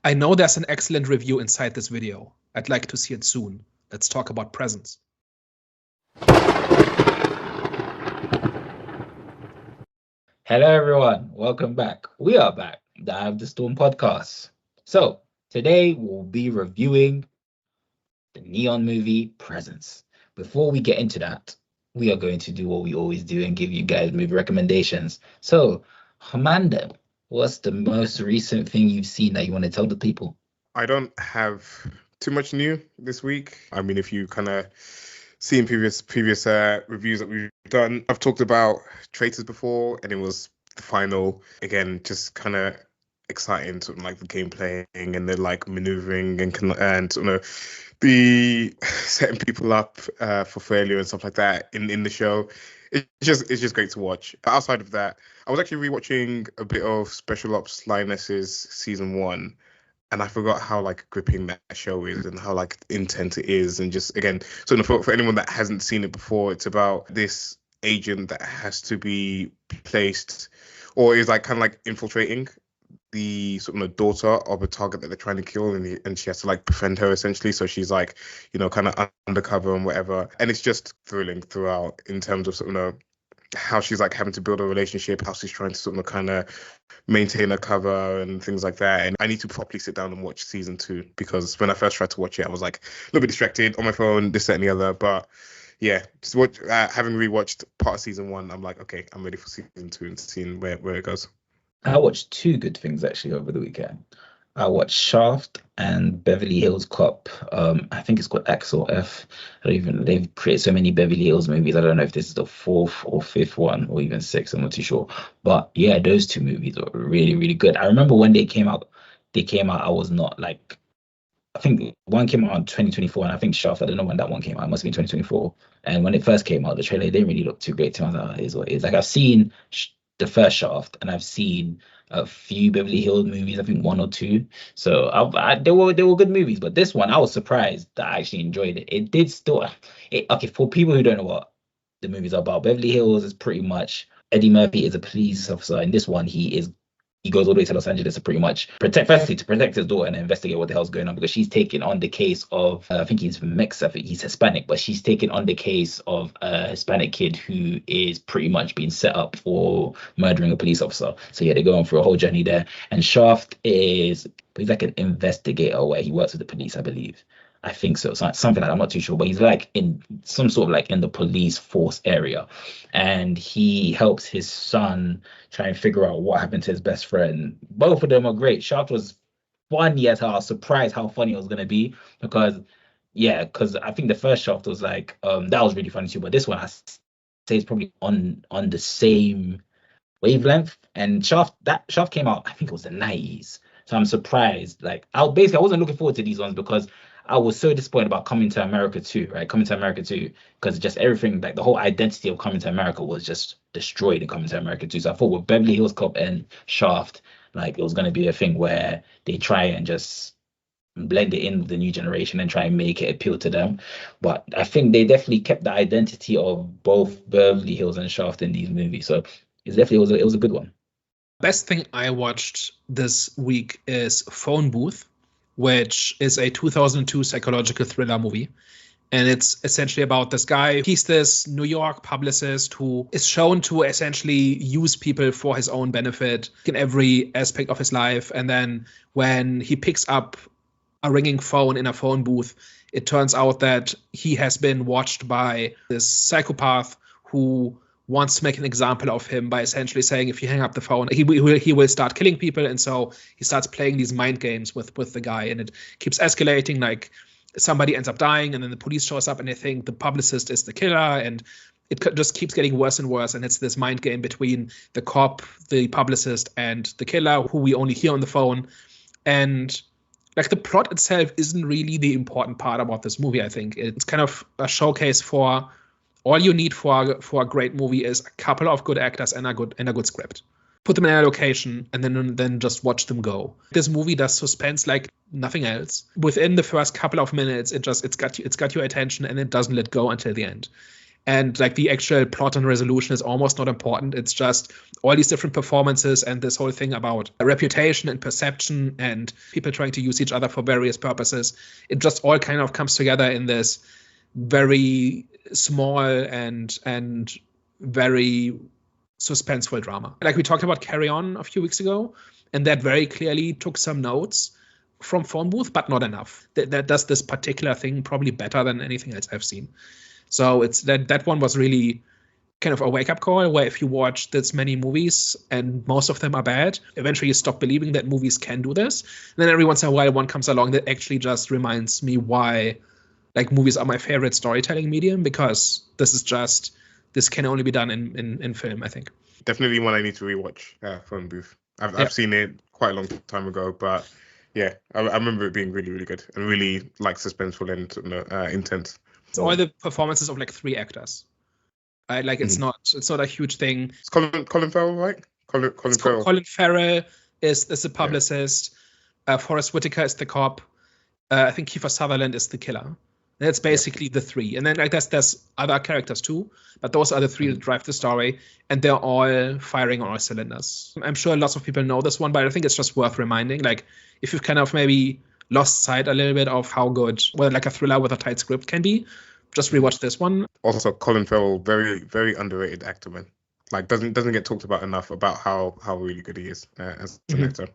I know there's an excellent review inside this video. I'd like to see it soon. Let's talk about presents. Hello, everyone. Welcome back. We are back, the Eye of the Storm podcast. So, today we'll be reviewing the Neon movie Presents. Before we get into that, we are going to do what we always do and give you guys movie recommendations. So, Amanda, what's the most recent thing you've seen that you want to tell the people? I don't have too much new this week. I mean, if you kind of seen previous reviews that we've done, I've talked about Traitors before, and it was the final. Again, just kind of exciting, sort of like the gameplay and the like maneuvering and sort of the setting people up for failure and stuff like that in the show. It's just great to watch. But outside of that, I was actually rewatching a bit of Special Ops Lionesses season 1. And I forgot how like gripping that show is and how like intense it is. And just again, so for anyone that hasn't seen it before, it's about this agent that has to be placed or is like kind of like infiltrating the sort of daughter of a target that they're trying to kill, and she has to like befriend her essentially. So she's like, kind of undercover and whatever. And it's just thrilling throughout in terms of sort of how she's like having to build a relationship, how she's trying to sort of kind of maintain her cover and things like that. And I need to properly sit down and watch season 2, because when I first tried to watch it, I was like a little bit distracted on my phone, this, that, and the other. But yeah, just having rewatched part of season 1, I'm like, okay, I'm ready for season 2 and seeing where it goes. I watched 2 good things actually over the weekend. I watched Shaft and Beverly Hills Cop. I think it's called X or F. They've created so many Beverly Hills movies. I don't know if this is the 4th or 5th one or even 6th. I'm not too sure. But yeah, those 2 movies are really, really good. I remember when they came out, I was not like, I think one came out in 2024, and I think Shaft, I don't know when that one came out. It must have been 2024. And when it first came out, the trailer didn't really look too great to me. I was like, oh, it is what it is. Like, I've seen the first Shaft, and I've seen a few Beverly Hills movies, I think 1 or 2. So they were good movies, but this one I was surprised that I actually enjoyed it. It did still, okay, for people who don't know what the movies are about, Beverly Hills is pretty much Eddie Murphy is a police officer. In this one, he goes all the way to Los Angeles to pretty much protect his daughter and investigate what the hell's going on, because she's taking on the case of, I think he's from Mexico, I think he's Hispanic, but she's taking on the case of a Hispanic kid who is pretty much being set up for murdering a police officer. So yeah, they're going through a whole journey there. And Shaft he's like an investigator where he works with the police, I believe. I think so. Something like that. I'm not too sure, but he's like in some sort of like in the police force area, and he helps his son try and figure out what happened to his best friend. Both of them are great. Shaft was funny as hell. I was surprised how funny it was gonna be, because I think the first Shaft was like that was really funny too, but this one has to say it's probably on the same wavelength. And Shaft came out, I think it was the 90s. So I'm surprised. Like I wasn't looking forward to these ones because I was so disappointed about Coming to America 2, right? Coming to America 2, because just everything, like the whole identity of Coming to America was just destroyed in Coming to America 2. So I thought with Beverly Hills Cop and Shaft, like it was going to be a thing where they try and just blend it in with the new generation and try and make it appeal to them. But I think they definitely kept the identity of both Beverly Hills and Shaft in these movies. So it was a good one. Best thing I watched this week is Phone Booth, which is a 2002 psychological thriller movie. And it's essentially about this guy. He's this New York publicist who is shown to essentially use people for his own benefit in every aspect of his life. And then when he picks up a ringing phone in a phone booth, it turns out that he has been watched by this psychopath who wants to make an example of him by essentially saying, if you hang up the phone, he will start killing people. And so he starts playing these mind games with the guy, and it keeps escalating. Like somebody ends up dying, and then the police shows up and they think the publicist is the killer, and it just keeps getting worse and worse. And it's this mind game between the cop, the publicist, and the killer, who we only hear on the phone. And like the plot itself isn't really the important part about this movie. I think it's kind of a showcase for all you need for a great movie is a couple of good actors and a good script. Put them in a location and then just watch them go. This movie does suspense like nothing else. Within the first couple of minutes, it's got your attention, and it doesn't let go until the end. And like the actual plot and resolution is almost not important. It's just all these different performances and this whole thing about reputation and perception and people trying to use each other for various purposes. It just all kind of comes together in this very small and very suspenseful drama. Like we talked about Carry On a few weeks ago, and that very clearly took some notes from Phone Booth, but not enough. That does this particular thing probably better than anything else I've seen. So it's that one was really kind of a wake-up call, where if you watch this many movies and most of them are bad, eventually you stop believing that movies can do this. And then every once in a while one comes along that actually just reminds me why like movies are my favorite storytelling medium, because this can only be done in film, I think. Definitely one I need to rewatch, Phone Booth. I've seen it quite a long time ago, but yeah, I remember it being really, really good and really like suspenseful and intense. It's all the performances of like 3 actors. Like it's not a huge thing. It's Colin Farrell, right? Colin Farrell. Colin Farrell is the publicist. Forrest Whitaker is the cop. I think Kiefer Sutherland is the killer. That's basically the 3. And then like there's other characters too, but those are the 3 that drive the story, and they're all firing on all cylinders. I'm sure lots of people know this one, but I think it's just worth reminding. Like if you've kind of maybe lost sight a little bit of how good, well, like a thriller with a tight script can be, just rewatch this one. Also, Colin Farrell, very, very underrated actor, man. Like doesn't get talked about enough about how really good he is as an actor.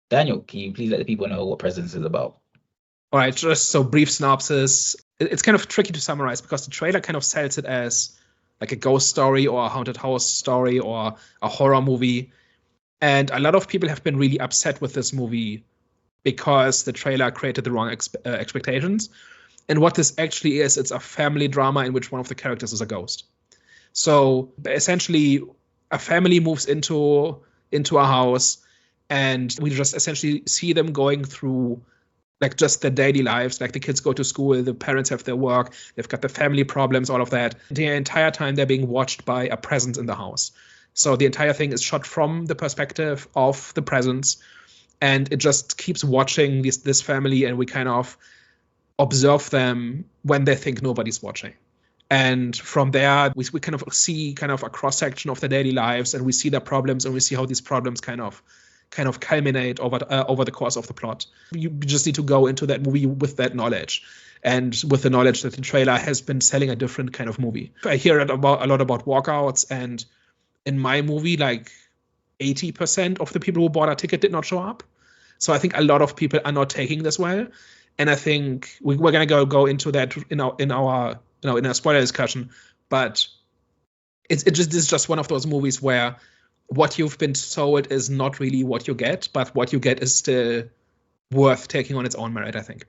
Daniel, can you please let the people know what Presence is about? All right, just so brief synopsis. It's kind of tricky to summarize because the trailer kind of sells it as like a ghost story or a haunted house story or a horror movie. And a lot of people have been really upset with this movie because the trailer created the wrong expectations. And what this actually is, it's a family drama in which one of the characters is a ghost. So essentially, a family moves into a house, and we just essentially see them going through like just their daily lives. Like the kids go to school, the parents have their work, they've got the family problems, all of that. The entire time they're being watched by a presence in the house. So the entire thing is shot from the perspective of the presence, and it just keeps watching this family, and we kind of observe them when they think nobody's watching. And from there, we kind of see kind of a cross-section of their daily lives, and we see their problems, and we see how these problems kind of culminate over the course of the plot. You just need to go into that movie with that knowledge, and with the knowledge that the trailer has been selling a different kind of movie. I hear a lot about walkouts, and in my movie, like 80% of the people who bought a ticket did not show up. So I think a lot of people are not taking this well, and I think we're gonna go into that in our spoiler discussion. But this is just one of those movies where what you've been sold is not really what you get, but what you get is still worth taking on its own merit, I think.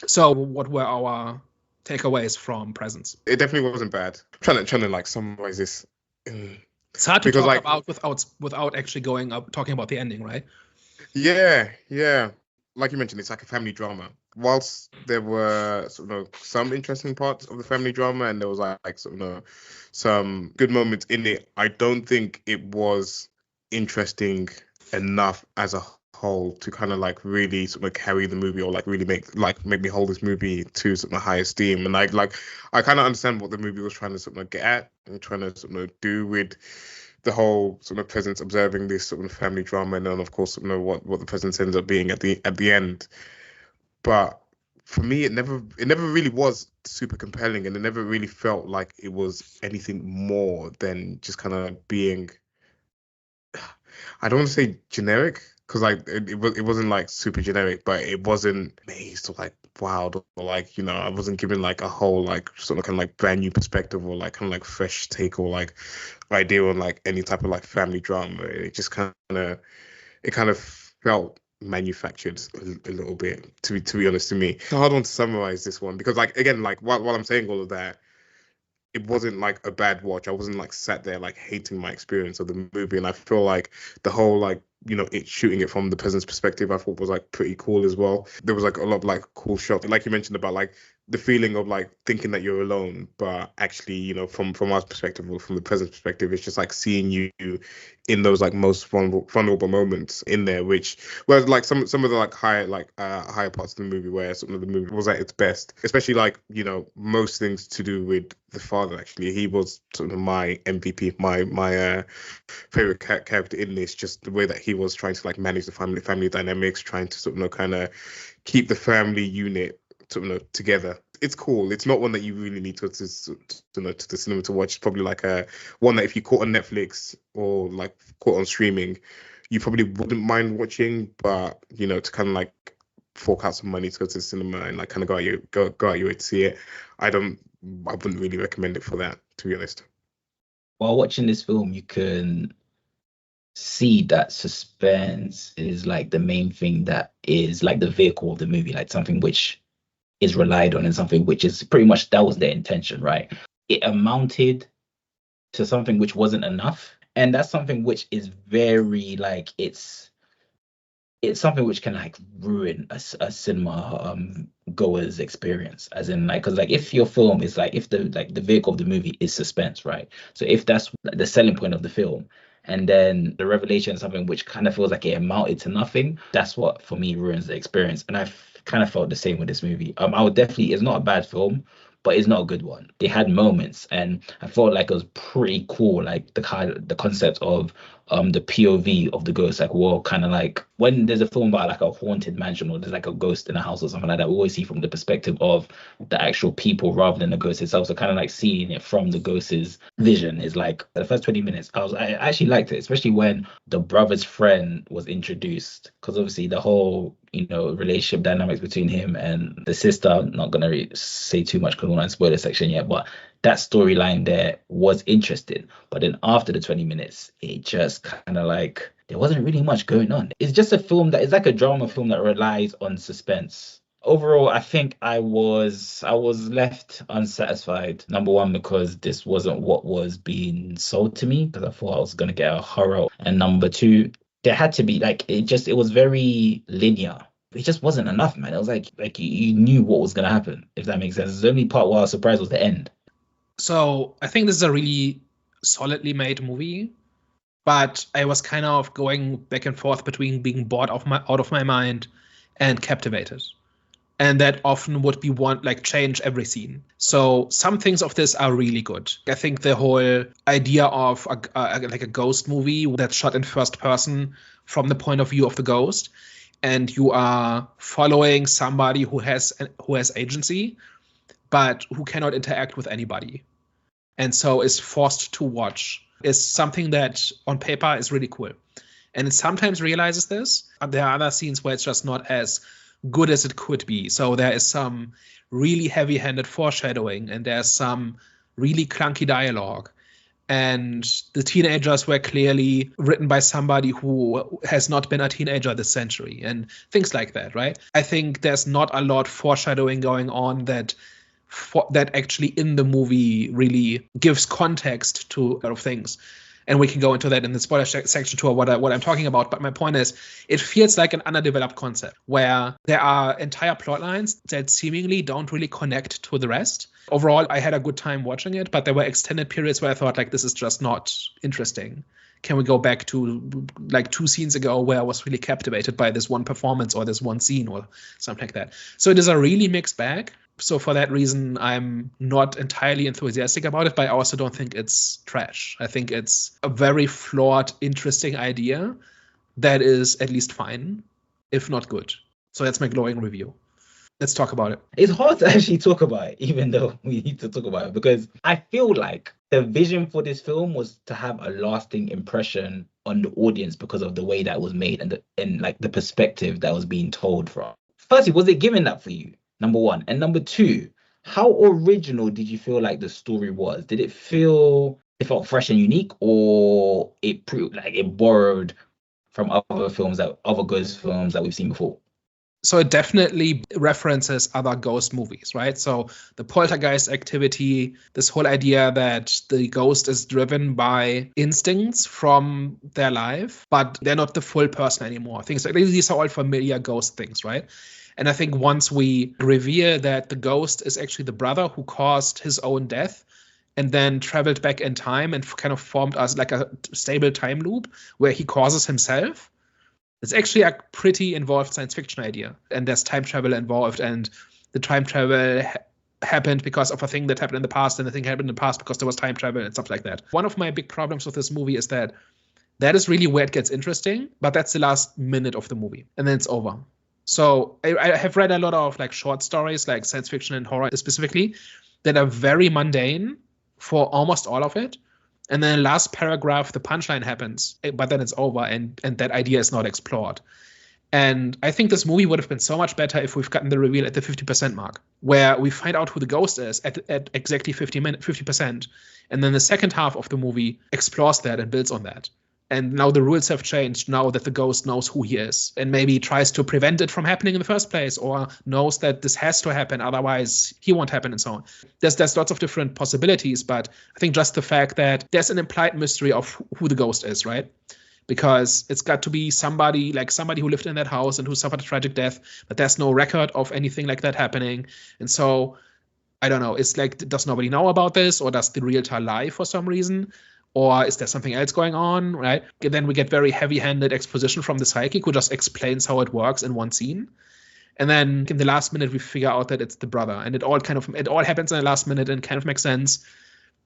So what were our takeaways from Presence? It definitely wasn't bad. I'm trying to like summarize this. It's hard to talk about without actually talking about the ending, right? Yeah. Like you mentioned, it's like a family drama. Whilst there were some interesting parts of the family drama, and there was like some good moments in it, I don't think it was interesting enough as a whole to kind of like really carry the movie, or like really make me hold this movie to high esteem. And I kind of understand what the movie was trying to get at and trying to do with the whole presence observing this family drama, and then of course what the presence ends up being at the end. But for me, it never really was super compelling, and it never really felt like it was anything more than just kind of being, I don't want to say generic, because like it wasn't like super generic, but it wasn't amazed or like wowed, or like I wasn't given like a whole like brand new perspective, or like kind of like fresh take, or like idea on like any type of like family drama. It just kind of felt manufactured a little bit, to be honest. To me, it's a hard one to summarize this one, because like again, like while I'm saying all of that, it wasn't like a bad watch. I wasn't like sat there like hating my experience of the movie, and I feel like the whole like it shooting it from the peasant's perspective, I thought was like pretty cool as well. There was like a lot of like cool shots, like you mentioned about like the feeling of like thinking that you're alone, but actually, from our perspective or from the peasant's perspective, it's just like seeing you in those like most vulnerable moments in there, which whereas like some of the like higher parts of the movie where some of the movie was at its best, especially like most things to do with the father. Actually, he was sort of my MVP, my favorite character in this, just the way that he was trying to like manage the family dynamics, trying to sort of kind of keep the family unit sort of together. It's cool. It's not one that you really need to the cinema to watch. It's probably like one that if you caught on Netflix or like caught on streaming, you probably wouldn't mind watching, but to kind of like fork out some money to go to the cinema and like kind of go out your way to see it, I wouldn't really recommend it for that, to be honest. While watching this film, you can see that suspense is like the main thing that is like the vehicle of the movie, like something which is relied on and something which is pretty much, that was their intention, right? It amounted to something which wasn't enough, and that's something which is very like it's something which can like ruin a cinema goer's experience, as in like, because like if your film is like, if the vehicle of the movie is suspense, right? So if that's the selling point of the film, and then the revelation is something which kind of feels like it amounted to nothing, that's what for me ruins the experience. And I've kind of felt the same with this movie. I would definitely, it's not a bad film, but it's not a good one. It had moments, and I felt like it was pretty cool, like the concept of the POV of the ghost, like, well, kind of like when there's a film about like a haunted mansion or there's like a ghost in a house or something like that, we always see from the perspective of the actual people rather than the ghost itself. So kind of like seeing it from the ghost's vision is like, the first 20 minutes I actually liked it, especially when the brother's friend was introduced, because obviously the whole relationship dynamics between him and the sister, I'm not gonna say too much because we're not in spoiler section yet, but that storyline there was interesting. But then after the 20 minutes, it just kind of like, there wasn't really much going on. It's just a film that is like a drama film that relies on suspense. Overall, I think I was left unsatisfied. Number one, because this wasn't what was being sold to me, because I thought I was gonna get a horror. And number two, there had to be like, it was very linear. It just wasn't enough, man. It was like you knew what was gonna happen, if that makes sense. The only part where I was surprised was the end. So I think this is a really solidly made movie, but I was kind of going back and forth between being bored out of my mind and captivated. And that often would be change every scene. So some things of this are really good. I think the whole idea of a ghost movie that's shot in first person from the point of view of the ghost, and you are following somebody who has agency, but who cannot interact with anybody, and so is forced to watch, is something that on paper is really cool. And it sometimes realizes this. There are other scenes where it's just not as good as it could be. So there is some really heavy-handed foreshadowing, and there's some really clunky dialogue. And the teenagers were clearly written by somebody who has not been a teenager this century, and things like that, right? I think there's not a lot foreshadowing going on that actually in the movie really gives context to a lot of things. And we can go into that in the spoiler section too, what I'm talking about. But my point is, it feels like an underdeveloped concept where there are entire plot lines that seemingly don't really connect to the rest. Overall, I had a good time watching it, but there were extended periods where I thought, like, this is just not interesting. Can we go back to like 2 scenes ago where I was really captivated by this one performance or this one scene or something like that? So it is a really mixed bag. So for that reason, I'm not entirely enthusiastic about it, but I also don't think it's trash. I think it's a very flawed, interesting idea that is at least fine, if not good. So that's my glowing review. Let's talk about it. It's hard to actually talk about it, even though we need to talk about it, because I feel like the vision for this film was to have a lasting impression on the audience because of the way that was made and like the perspective that was being told from. Firstly, was it giving that for you? Number one. And number two, how original did you feel like the story was? Did it felt fresh and unique, or it proved like it borrowed from other ghost films that we've seen before? So it definitely references other ghost movies, right? So the poltergeist activity, this whole idea that the ghost is driven by instincts from their life, but they're not the full person anymore. Things like these are all familiar ghost things, right? And I think once we reveal that the ghost is actually the brother who caused his own death and then traveled back in time and kind of formed as like a stable time loop where he causes himself, it's actually a pretty involved science fiction idea. And there's time travel involved, and the time travel happened because of a thing that happened in the past, and the thing happened in the past because there was time travel and stuff like that. One of my big problems with this movie is that is really where it gets interesting, but that's the last minute of the movie, and then it's over. So I have read a lot of like short stories, like science fiction and horror specifically, that are very mundane for almost all of it. And then the last paragraph, the punchline happens, but then it's over, and that idea is not explored. And I think this movie would have been so much better if we've gotten the reveal at the 50% mark, where we find out who the ghost is at exactly 50%. And then the second half of the movie explores that and builds on that. And now the rules have changed now that the ghost knows who he is and maybe tries to prevent it from happening in the first place, or knows that this has to happen, otherwise he won't happen, and so on. There's lots of different possibilities, but I think just the fact that there's an implied mystery of who the ghost is, right? Because it's got to be somebody who lived in that house and who suffered a tragic death, but there's no record of anything like that happening. And so, I don't know, it's like, does nobody know about this, or does the realtor lie for some reason? Or is there something else going on, right? And then we get very heavy-handed exposition from the psychic who just explains how it works in one scene. And then in the last minute, we figure out that it's the brother. And it all happens in the last minute and kind of makes sense.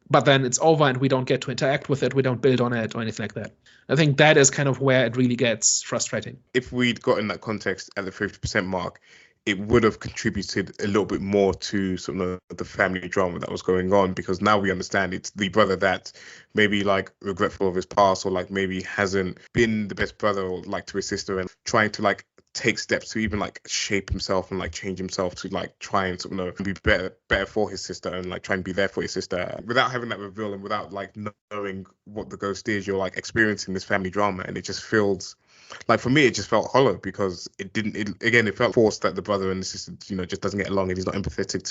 But then it's over and we don't get to interact with it. We don't build on it or anything like that. I think that is kind of where it really gets frustrating. If we'd gotten that context at the 50% mark, it would have contributed a little bit more to sort of the family drama that was going on, because now we understand it's the brother that maybe like regretful of his past, or like maybe hasn't been the best brother or like to his sister, and trying to like take steps to even like shape himself and like change himself to like try and sort of be better for his sister and like try and be there for his sister without having that reveal and without like knowing what the ghost is. You're like experiencing this family drama, and it just feels like, for me, it just felt hollow because it felt forced that the brother and the sister, just doesn't get along, and he's not empathetic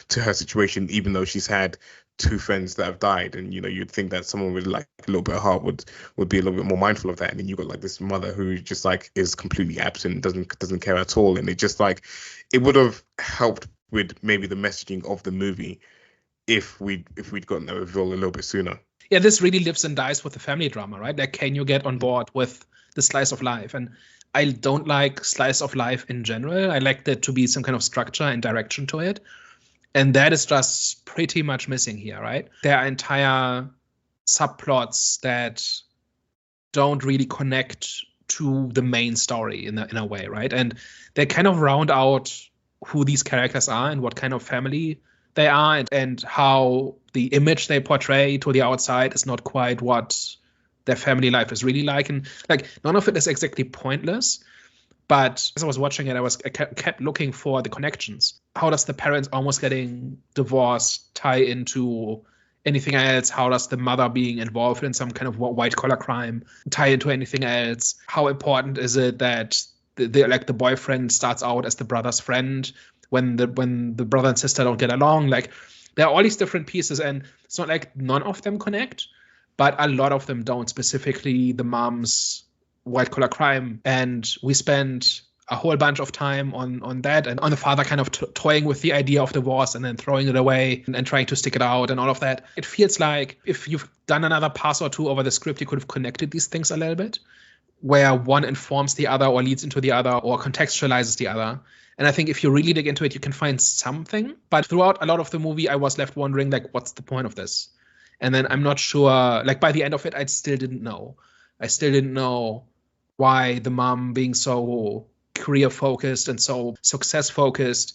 to her situation, even though she's had two friends that have died. And, you'd think that someone with like a little bit of heart would be a little bit more mindful of that. And then you've got like this mother who just like is completely absent, doesn't care at all. And it just like, it would have helped with maybe the messaging of the movie if we'd gotten that reveal a little bit sooner. Yeah, this really lives and dies with the family drama, right? Like, can you get on board with the slice of life? And I don't like slice of life in general. I like there to be some kind of structure and direction to it. And that is just pretty much missing here, right? There are entire subplots that don't really connect to the main story in a way, right? And they kind of round out who these characters are and what kind of family they are, and how the image they portray to the outside is not quite what their family life is really like. And like, none of it is exactly pointless, but as I was watching it, I kept looking for the connections. How does the parents almost getting divorced tie into anything else? How does the mother being involved in some kind of white collar crime tie into anything else? How important is it that the boyfriend starts out as the brother's friend when the brother and sister don't get along? Like, there are all these different pieces, and it's not like none of them connect, but a lot of them don't, specifically the mom's white collar crime. And we spend a whole bunch of time on that, and on the father kind of toying with the idea of divorce and then throwing it away and trying to stick it out and all of that. It feels like if you've done another pass or two over the script, you could have connected these things a little bit, where one informs the other or leads into the other or contextualizes the other. And I think if you really dig into it, you can find something. But throughout a lot of the movie, I was left wondering, like, what's the point of this? And then I'm not sure, like, by the end of it, I still didn't know. I still didn't know why the mom being so career-focused and so success-focused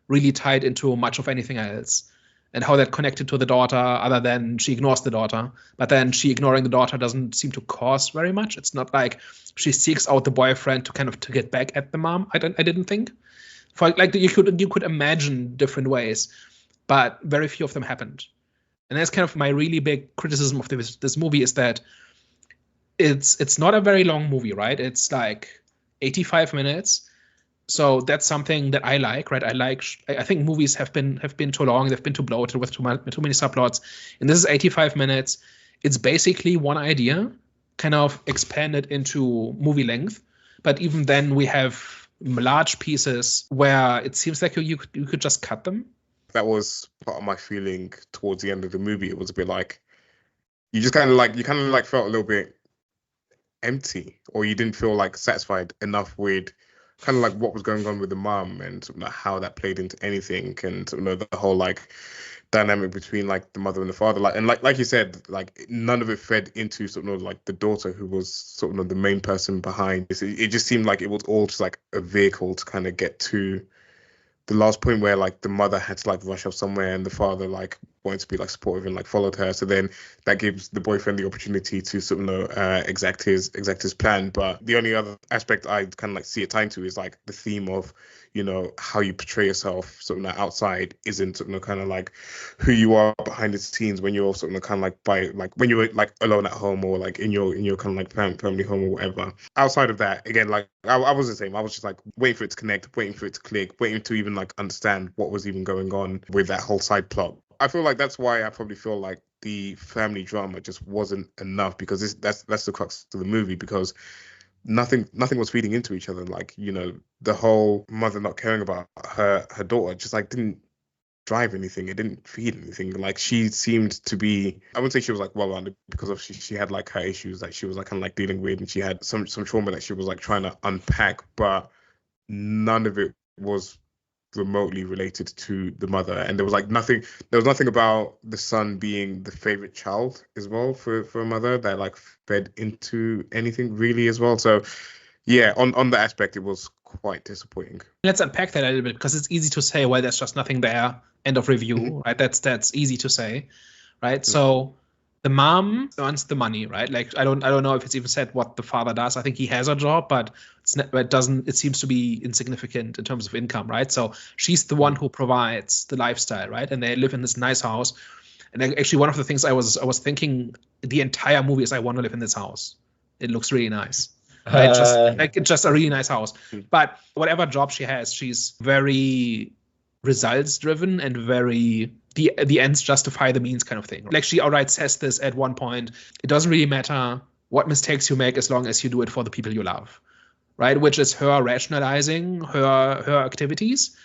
really tied into much of anything else, and how that connected to the daughter, other than she ignores the daughter. But then she ignoring the daughter doesn't seem to cause very much. It's not like she seeks out the boyfriend to get back at the mom. I didn't think. For like, you could imagine different ways, but very few of them happened. And that's kind of my really big criticism of this movie, is that it's not a very long movie, right? It's like 85 minutes, So that's something that I like, right? I think movies have been too long, they've been too bloated with too many subplots. And this is 85 minutes. It's basically one idea, kind of expanded into movie length. But even then, we have large pieces where it seems like you could just cut them. That was part of my feeling towards the end of the movie. It was a bit like you kind of like felt a little bit empty, or you didn't feel like satisfied enough with kind of like what was going on with the mum and sort of like how that played into anything, and sort of the whole like dynamic between like the mother and the father, like you said, like none of it fed into sort of like the daughter, who was sort of the main person behind this. It just seemed like it was all just like a vehicle to kind of get to the last point where like the mother had to like rush off somewhere and the father like wanted to be like supportive and like followed her. So then that gives the boyfriend the opportunity to sort of exact his plan. But the only other aspect I kind of like see it tying to is like the theme of, you know, how you portray yourself sort of outside isn't sort of kind of like who you are behind the scenes when you're sort of kind of like by like when you're like alone at home or like in your kind of like family home or whatever. Outside of that, again, like I was the same. I was just like waiting for it to connect, waiting for it to click, waiting to even like understand what was even going on with that whole side plot. I feel like that's why I probably feel like the family drama just wasn't enough, because that's the crux of the movie, because nothing was feeding into each other. Like, you know, the whole mother not caring about her daughter just like didn't drive anything. It didn't feed anything. Like, she seemed to be, I wouldn't say she was like well rounded, because of she had like her issues that she was like kind of like dealing with, and she had some trauma that she was like trying to unpack, but none of it was remotely related to the mother. And there was nothing about the son being the favorite child as well for a mother that like fed into anything really as well. So yeah, on that aspect, it was quite disappointing. Let's unpack that a little bit, because it's easy to say, well, there's just nothing there, end of review, right? That's easy to say, right? So the mom earns the money, right? Like, I don't know if it's even said what the father does. I think he has a job, but it seems to be insignificant in terms of income, right? So she's the one who provides the lifestyle, right? And they live in this nice house. And actually, one of the things I was thinking the entire movie is, I want to live in this house. It looks really nice. Right? It's just a really nice house. But whatever job she has, she's very results driven and very the ends justify the means kind of thing. Like, she outright says this at one point: it doesn't really matter what mistakes you make as long as you do it for the people you love, right? Which is her rationalizing her activities.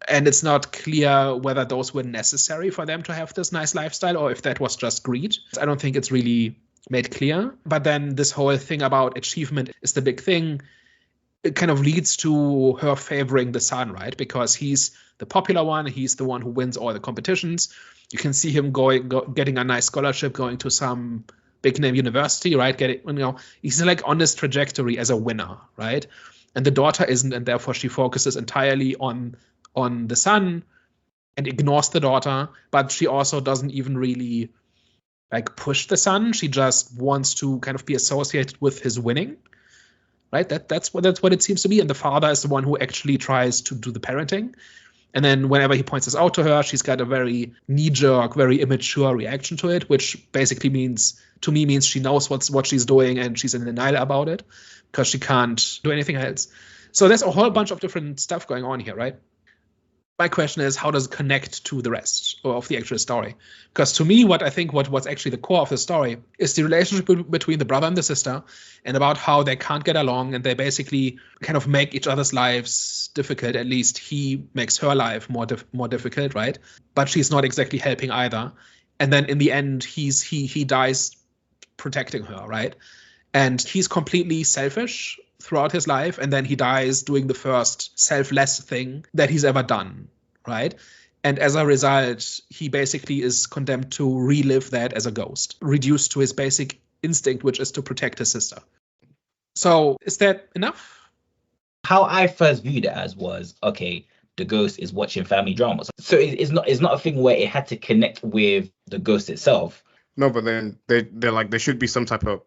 And it's not clear whether those were necessary for them to have this nice lifestyle, or if that was just greed. I don't think it's really made clear. But then this whole thing about achievement is the big thing. It kind of leads to her favoring the son, right? Because he's the popular one. He's the one who wins all the competitions. You can see him getting a nice scholarship, going to some big name university, right? He's like on this trajectory as a winner, right? And the daughter isn't, and therefore she focuses entirely on the son and ignores the daughter. But she also doesn't even really like push the son. She just wants to kind of be associated with his winning. Right, that's what it seems to be, and the father is the one who actually tries to do the parenting. And then whenever he points this out to her, she's got a very knee-jerk, very immature reaction to it, which basically means she knows what she's doing, and she's in denial about it because she can't do anything else. So there's a whole bunch of different stuff going on here, right? My question is, how does it connect to the rest of the actual story? Because to me, what's actually the core of the story is the relationship between the brother and the sister, and about how they can't get along, and they basically kind of make each other's lives difficult. At least he makes her life more difficult, right? But she's not exactly helping either. And then in the end, he dies protecting her, right? And he's completely selfish throughout his life, and then he dies doing the first selfless thing that he's ever done, right? And as a result, he basically is condemned to relive that as a ghost, reduced to his basic instinct, which is to protect his sister. So is that enough? How I first viewed it as was, okay, the ghost is watching family dramas. So it's not a thing where it had to connect with the ghost itself. No, but then they're like, there should be some type of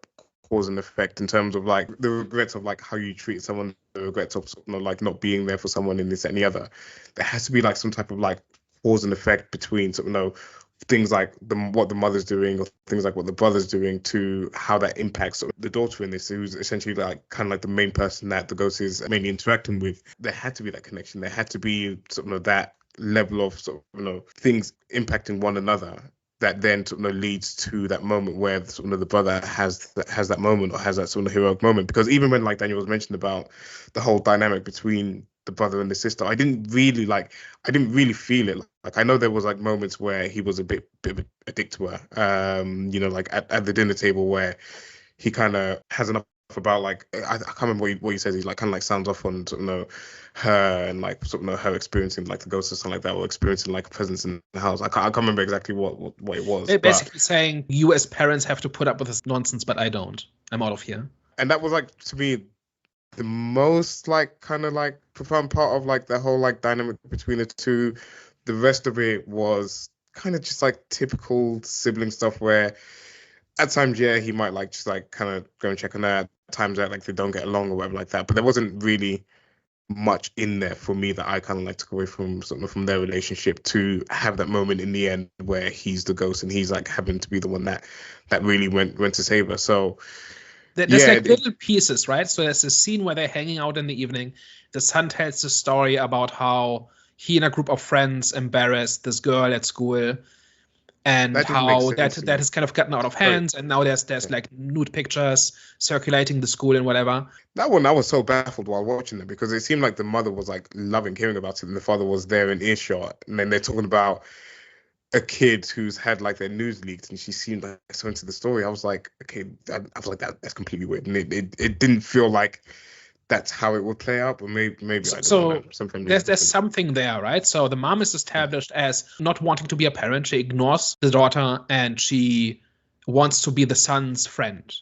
cause and effect in terms of like the regrets of like how you treat someone, the regrets of like not being there for someone in this and the other. There has to be like some type of like cause and effect between things like what the mother's doing or things like what the brother's doing to how that impacts the daughter in this, who's essentially like kind of like the main person that the ghost is mainly interacting with. There had to be that connection. There had to be sort of that level of sort of things impacting one another that then sort of leads to that moment where sort of the brother has that moment, or has that sort of heroic moment. Because even when like Daniel was mentioned about the whole dynamic between the brother and the sister, I didn't really feel it. Like, I know there was like moments where he was a bit of a dick to her, like at the dinner table, where he kind of has enough about like, I can't remember what he says. He's like kind of like sounds off on sort of her and like sort of her experiencing like the ghost or something like that, or experiencing like a presence in the house. I can't remember exactly what it was. They're basically saying you as parents have to put up with this nonsense, but I don't. I'm out of here. And that was like, to me, the most like kind of like profound part of like the whole like dynamic between the two. The rest of it was kind of just like typical sibling stuff, where at times, yeah, he might like just like kind of go and check on her. At times that like they don't get along or whatever like that. But there wasn't really much in there for me that I kind of like took away from sort of from their relationship, to have that moment in the end where he's the ghost and he's like having to be the one that really went to save her. So there's like little pieces, right? So there's a scene where they're hanging out in the evening. The son tells the story about how he and a group of friends embarrassed this girl at school, and how that has kind of gotten out of hand, and now there's like nude pictures circulating the school and whatever. That one, I was so baffled while watching it, because it seemed like the mother was like loving hearing about it, and the father was there in earshot, and then they're talking about a kid who's had like their news leaked, and she seemed like so into the story. I was like, okay, I was like, that's completely weird, and it didn't feel like that's how it would play out, but maybe I don't know. There's something there, right? So the mom is established as not wanting to be a parent. She ignores the daughter, and she wants to be the son's friend,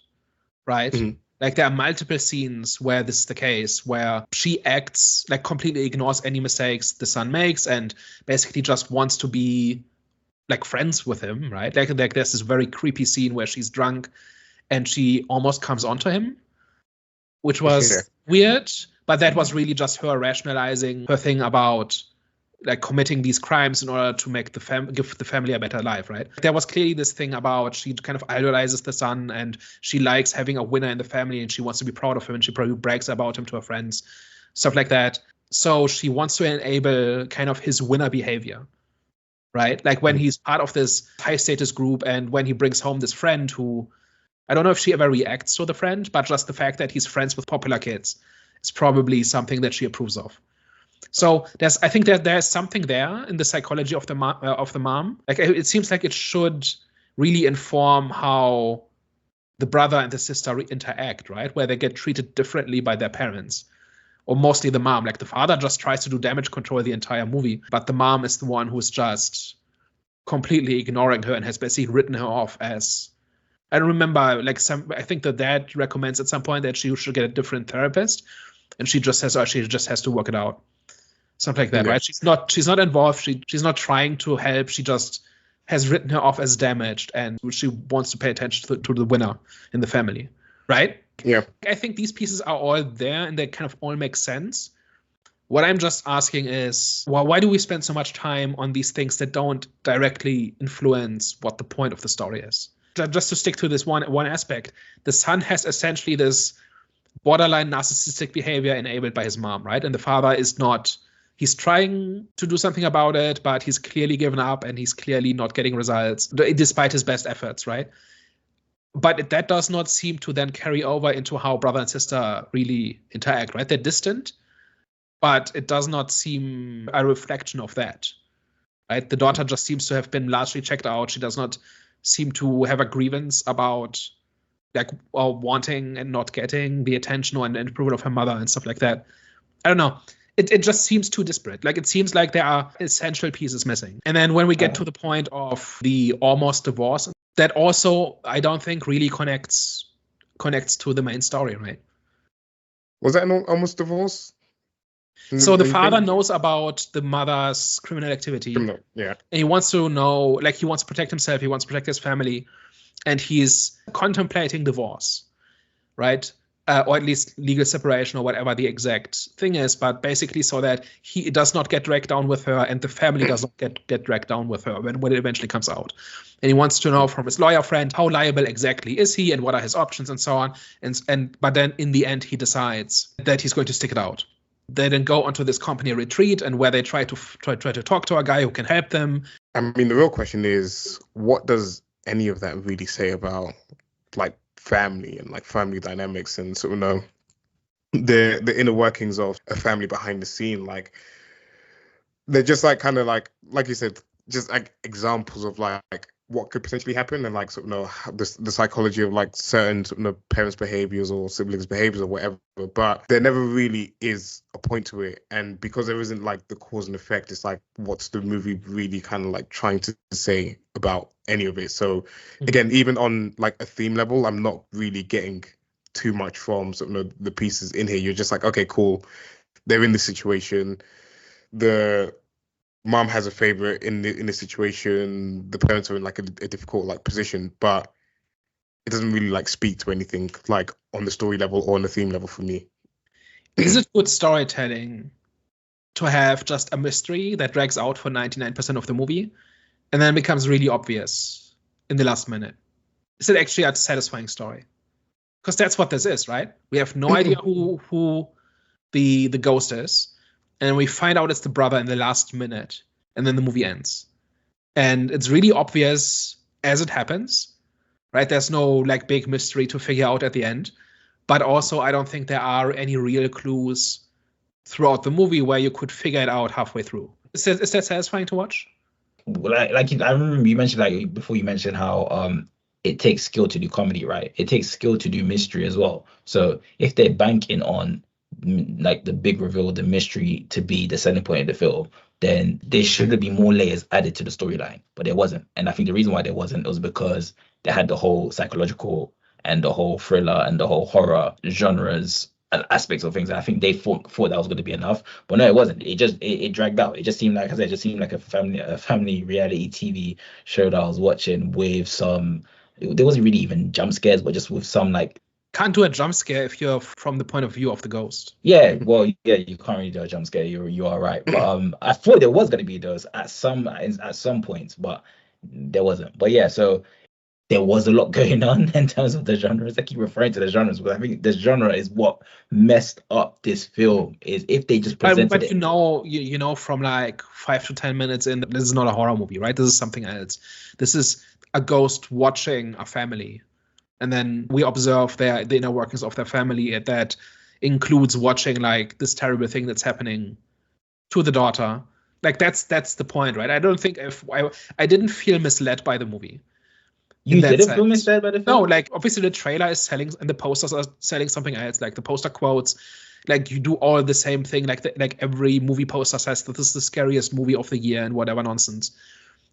right? Mm-hmm. Like, there are multiple scenes where this is the case, where she acts like completely ignores any mistakes the son makes, and basically just wants to be like friends with him, right? Like there's this very creepy scene where she's drunk and she almost comes onto him, which was weird, but that was really just her rationalizing her thing about like committing these crimes in order to make give the family a better life, right? There was clearly this thing about she kind of idolizes the son, and she likes having a winner in the family, and she wants to be proud of him, and she probably brags about him to her friends, stuff like that. So she wants to enable kind of his winner behavior, right? Like when he's part of this high status group, and when he brings home this friend who, I don't know if she ever reacts to the friend, but just the fact that he's friends with popular kids is probably something that she approves of. So I think that there's something there in the psychology of the mom. Like, it seems like it should really inform how the brother and the sister interact, right? Where they get treated differently by their parents, or mostly the mom. Like, the father just tries to do damage control the entire movie, but the mom is the one who's just completely ignoring her and has basically written her off as. I remember, like, I think the dad recommends at some point that she should get a different therapist, and she just says, she just has to work it out. Something like that, right? She's not involved. She's not trying to help. She just has written her off as damaged, and she wants to pay attention to the winner in the family, right? Yeah. I think these pieces are all there, and they kind of all make sense. What I'm just asking is, why do we spend so much time on these things that don't directly influence what the point of the story is? Just to stick to this one aspect, the son has essentially this borderline narcissistic behavior enabled by his mom, right? And the father is not. He's trying to do something about it, but he's clearly given up, and he's clearly not getting results, despite his best efforts, right? But that does not seem to then carry over into how brother and sister really interact, right? They're distant, but it does not seem a reflection of that, right? The daughter just seems to have been largely checked out. She does not seem to have a grievance about like wanting and not getting the attention and approval of her mother and stuff like that. I don't know. It just seems too disparate. Like, it seems like there are essential pieces missing. And then when we get to the point of the almost divorce, that also, I don't think, really connects to the main story, right? Was that an almost divorce? So the father knows about the mother's criminal activity. Yeah. And he wants to know, like, he wants to protect himself, he wants to protect his family, and he's contemplating divorce, right? or at least legal separation or whatever the exact thing is, but basically so that he does not get dragged down with her and the family does not get dragged down with her when it eventually comes out. And he wants to know from his lawyer friend how liable exactly is he and what are his options and so on. But then in the end he decides that he's going to stick it out. They then go onto this company retreat and where they try to talk to a guy who can help them. I mean, the real question is, what does any of that really say about like family and like family dynamics and sort of know the inner workings of a family behind the scene? Like, they're just like kind of like you said, just like examples of like what could potentially happen and like sort of know the psychology of like certain sort of parents' behaviors or siblings' behaviors or whatever. But there never really is a point to it, and because there isn't like the cause and effect, it's like, what's the movie really kind of like trying to say about any of it? So again, even on like a theme level, I'm not really getting too much from sort of the pieces in here. You're just like, okay, cool, they're in this situation. The mom has a favorite in the situation. The parents are in like a difficult like position, but it doesn't really like speak to anything like on the story level or on the theme level for me. Is it good storytelling to have just a mystery that drags out for 99% of the movie and then becomes really obvious in the last minute? Is it actually a satisfying story? Because that's what this is, right? We have no idea who the ghost is. And we find out it's the brother in the last minute, and then the movie ends. And it's really obvious as it happens, right? There's no like big mystery to figure out at the end. But also, I don't think there are any real clues throughout the movie where you could figure it out halfway through. Is that satisfying to watch? Like I remember you mentioned, like before, you mentioned how it takes skill to do comedy, right? It takes skill to do mystery as well. So if they're banking on like the big reveal, the mystery to be the selling point of the film, then there should be more layers added to the storyline, but there wasn't. And I think the reason why there wasn't was because they had the whole psychological and the whole thriller and the whole horror genres and aspects of things. And I think they thought that was going to be enough, but no, it wasn't. It dragged out. It just seemed like, as I said, it just seemed like a family reality TV show that I was watching with some. There wasn't really even jump scares, but just with some like. Can't do a jump scare if you're from the point of view of the ghost. Yeah, well, yeah, you can't really do a jump scare. You are right, but I thought there was going to be those at some points, but there wasn't. But yeah, so there was a lot going on in terms of the genres. I keep referring to the genres, but I think the genre is what messed up this film. Is if they just presented but it. You know, from like 5 to 10 minutes in, this is not a horror movie, right? This is something else. This is a ghost watching a family. And then we observe the inner workings of their family. That includes watching like this terrible thing that's happening to the daughter. Like that's the point, right? I don't think I didn't feel misled by the movie. You didn't feel misled by the film? No, like obviously the trailer is selling and the posters are selling something else. Like the poster quotes, like you do all the same thing. Like every movie poster says that this is the scariest movie of the year and whatever nonsense.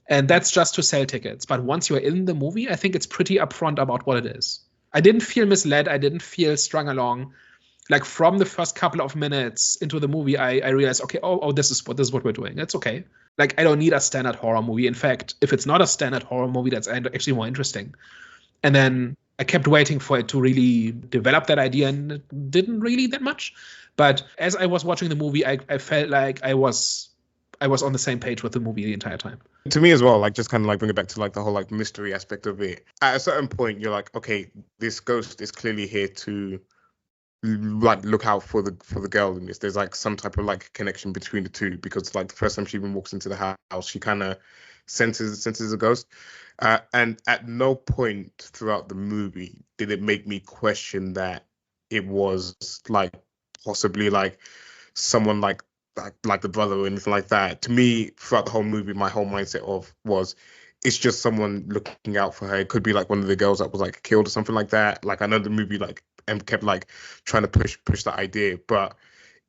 And that's just to sell tickets. But once you're in the movie, I think it's pretty upfront about what it is. I didn't feel misled. I didn't feel strung along. Like from the first couple of minutes into the movie, I realized, okay, this is what we're doing. It's okay. Like I don't need a standard horror movie. In fact, if it's not a standard horror movie, that's actually more interesting. And then I kept waiting for it to really develop that idea, and it didn't really that much. But as I was watching the movie, I felt like I was on the same page with the movie the entire time. To me as well, like just kind of like bring it back to like the whole like mystery aspect of it. At a certain point, you're like, okay, this ghost is clearly here to like look out for the girl in this. There's like some type of like connection between the two, because like the first time she even walks into the house, she kind of senses a ghost. And at no point throughout the movie did it make me question that it was like possibly like someone like the brother or anything like that. To me, throughout the whole movie, my whole mindset was it's just someone looking out for her. It could be like one of the girls that was like killed or something like that. Like I know the movie like kept like trying to push that idea, but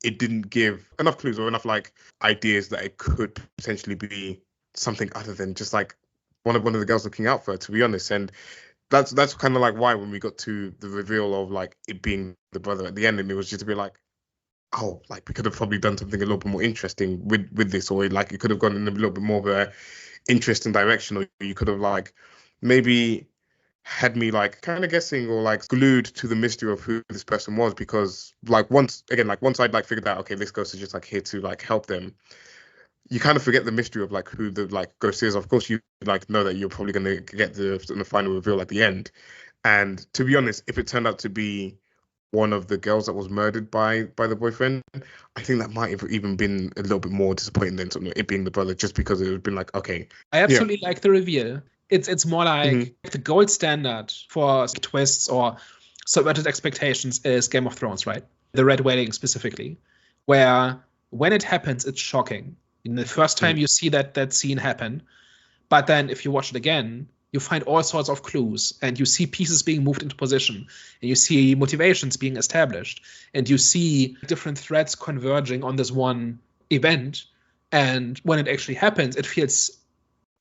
it didn't give enough clues or enough like ideas that it could potentially be something other than just like one of the girls looking out for her, to be honest. And that's kind of like why when we got to the reveal of like it being the brother at the end, and it was just to be like, oh, like we could have probably done something a little bit more interesting with this, or like it could have gone in a little bit more of a interesting direction, or you could have like maybe had me like kind of guessing or like glued to the mystery of who this person was, because like once I'd like figured out, okay, this ghost is just like here to like help them, you kind of forget the mystery of like who the like ghost is. Of course, you like know that you're probably gonna get the final reveal at the end. And to be honest, if it turned out to be one of the girls that was murdered by the boyfriend, I think that might have even been a little bit more disappointing than something it being the brother, just because it would have been like, okay. I absolutely like the reveal. It's more like the gold standard for twists or subverted expectations is Game of Thrones, right? The Red Wedding specifically, where when it happens, it's shocking. In the first time you see that scene happen, but then if you watch it again, you find all sorts of clues, and you see pieces being moved into position, and you see motivations being established, and you see different threads converging on this one event. And when it actually happens, it feels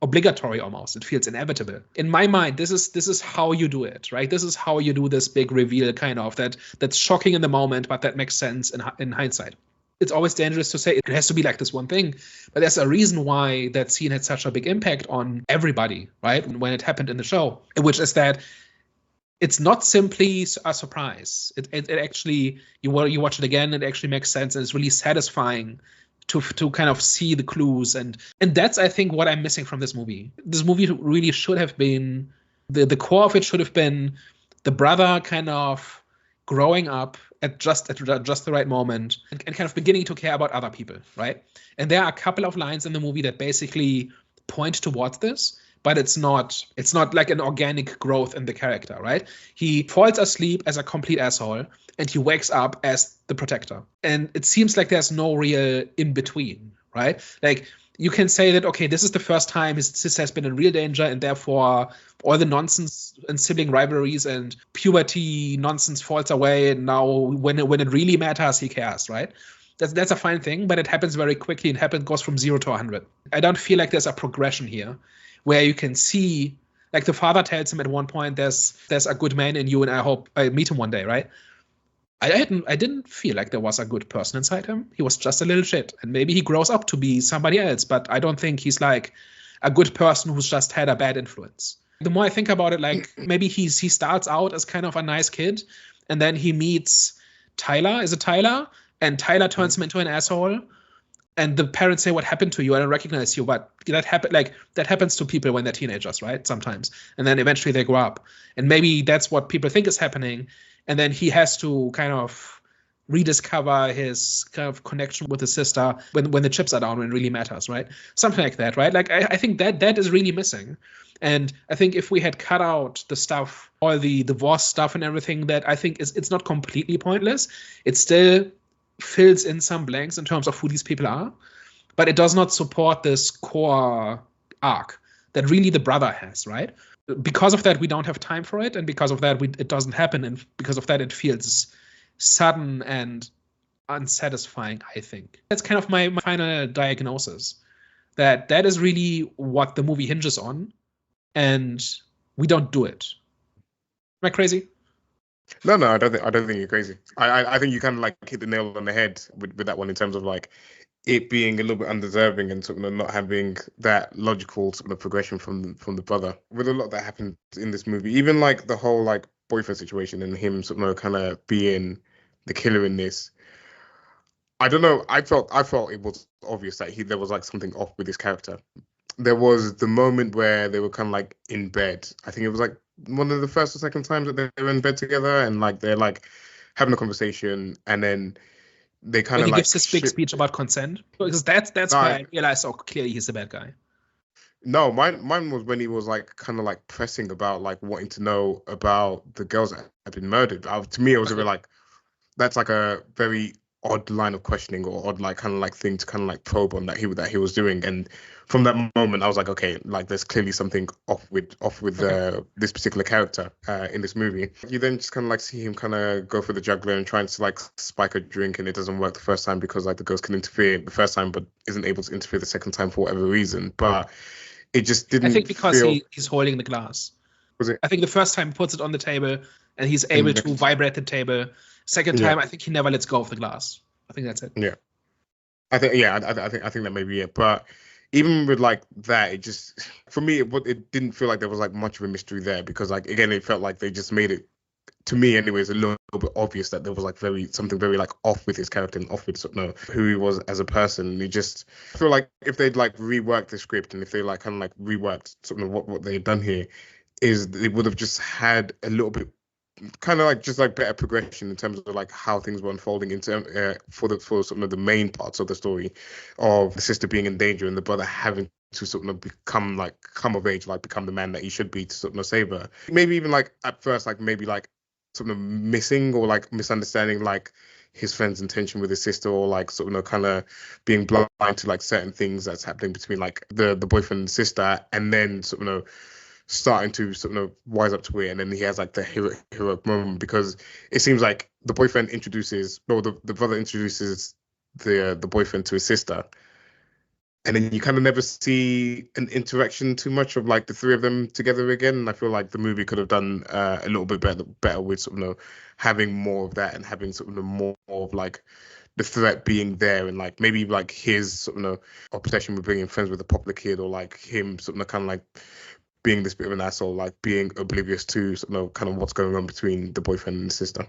obligatory almost. It feels inevitable. In my mind, this is how you do it, right? This is how you do this big reveal, kind of that's shocking in the moment, but that makes sense in hindsight. It's always dangerous to say it has to be like this one thing, but there's a reason why that scene had such a big impact on everybody, right? When it happened in the show, which is that it's not simply a surprise. It actually, you watch it again, it actually makes sense, and it's really satisfying to kind of see the clues, and that's, I think, what I'm missing from this movie. This movie really should have been, the core of it should have been the brother kind of growing up at just the right moment and kind of beginning to care about other people, right? And there are a couple of lines in the movie that basically point towards this, but it's not like an organic growth in the character, right? He falls asleep as a complete asshole, and he wakes up as the protector. And it seems like there's no real in between, right? Like, you can say that, okay, this is the first time his sister has been in real danger, and therefore all the nonsense and sibling rivalries and puberty nonsense falls away, and now when it really matters, he cares, right? That's a fine thing, but it happens very quickly. It goes from 0 to 100. I don't feel like there's a progression here where you can see, like the father tells him at one point, there's a good man in you, and I hope I meet him one day, right? I didn't feel like there was a good person inside him. He was just a little shit, and maybe he grows up to be somebody else, but I don't think he's like a good person who's just had a bad influence. The more I think about it, like maybe he starts out as kind of a nice kid, and then he meets Tyler. Is it Tyler? And Tyler turns him into an asshole. And the parents say, "What happened to you? I don't recognize you." But that happens to people when they're teenagers, right? Sometimes, and then eventually they grow up, and maybe that's what people think is happening. And then he has to kind of rediscover his kind of connection with his sister when the chips are down, when it really matters, right? Something like that, right? Like I think that is really missing. And I think if we had cut out the stuff, all the divorce stuff and everything, that I think it's not completely pointless. It still fills in some blanks in terms of who these people are, but it does not support this core arc that really the brother has, right? Because of that, we don't have time for it, and because of that, it doesn't happen, and because of that, it feels sudden and unsatisfying, I think. That's kind of my final diagnosis, that is really what the movie hinges on, and we don't do it. Am I crazy? No, I don't think you're crazy. I think you kind of like hit the nail on the head with that one, in terms of like it being a little bit undeserving and sort of not having that logical sort of progression from the brother. With a lot that happened in this movie, even like the whole like boyfriend situation and him sort of kind of being the killer in this. I don't know. I felt it was obvious that there was like something off with his character. There was the moment where they were kind of like in bed. I think it was like one of the first or second times that they were in bed together, and like they're like having a conversation, and then they kind of like gives this big speech about consent, because that's why I realized, oh, clearly he's the bad guy. No, mine was when he was like kind of like pressing about like wanting to know about the girls that had been murdered. To me, it was a bit like, that's like a very odd line of questioning, or odd like kind of like thing to kind of like probe on that he was doing. And from that moment, I was like, okay, like there's clearly something off with this particular character in this movie. You then just kind of like see him kind of go for the juggler and trying to like spike a drink, and it doesn't work the first time because like the ghost can interfere the first time, but isn't able to interfere the second time for whatever reason. But it just didn't. I think because he's holding the glass. Was it? I think the first time he puts it on the table and he's able to vibrate the table. Second time, I think he never lets go of the glass. I think that's it. Yeah. I think that may be it. But even with like that, it just for me it didn't feel like there was like much of a mystery there, because like again it felt like they just made it, to me anyways, a little bit obvious that there was like something very like off with his character and off with who he was as a person. And I feel like if they'd like reworked the script, and if they like kind of like reworked what they've done here, is they would have just had a little bit kind of like just like better progression in terms of like how things were unfolding in term for the main parts of the story of the sister being in danger and the brother having to come of age, like become the man that he should be to save her. Maybe even like at first like maybe like missing or like misunderstanding like his friend's intention with his sister, or like kind of being blind to like certain things that's happening between like the boyfriend and sister, and then starting to wise up to it, and then he has like the hero moment, because it seems like the brother introduces the boyfriend to his sister, and then you kind of never see an interaction too much of like the three of them together again. And I feel like the movie could have done a little bit better with having more of that, and having more of like the threat being there, and like maybe like his obsession with bringing friends with the popular kid, or like him kind of like being this bit of an asshole, like being oblivious to kind of what's going on between the boyfriend and the sister.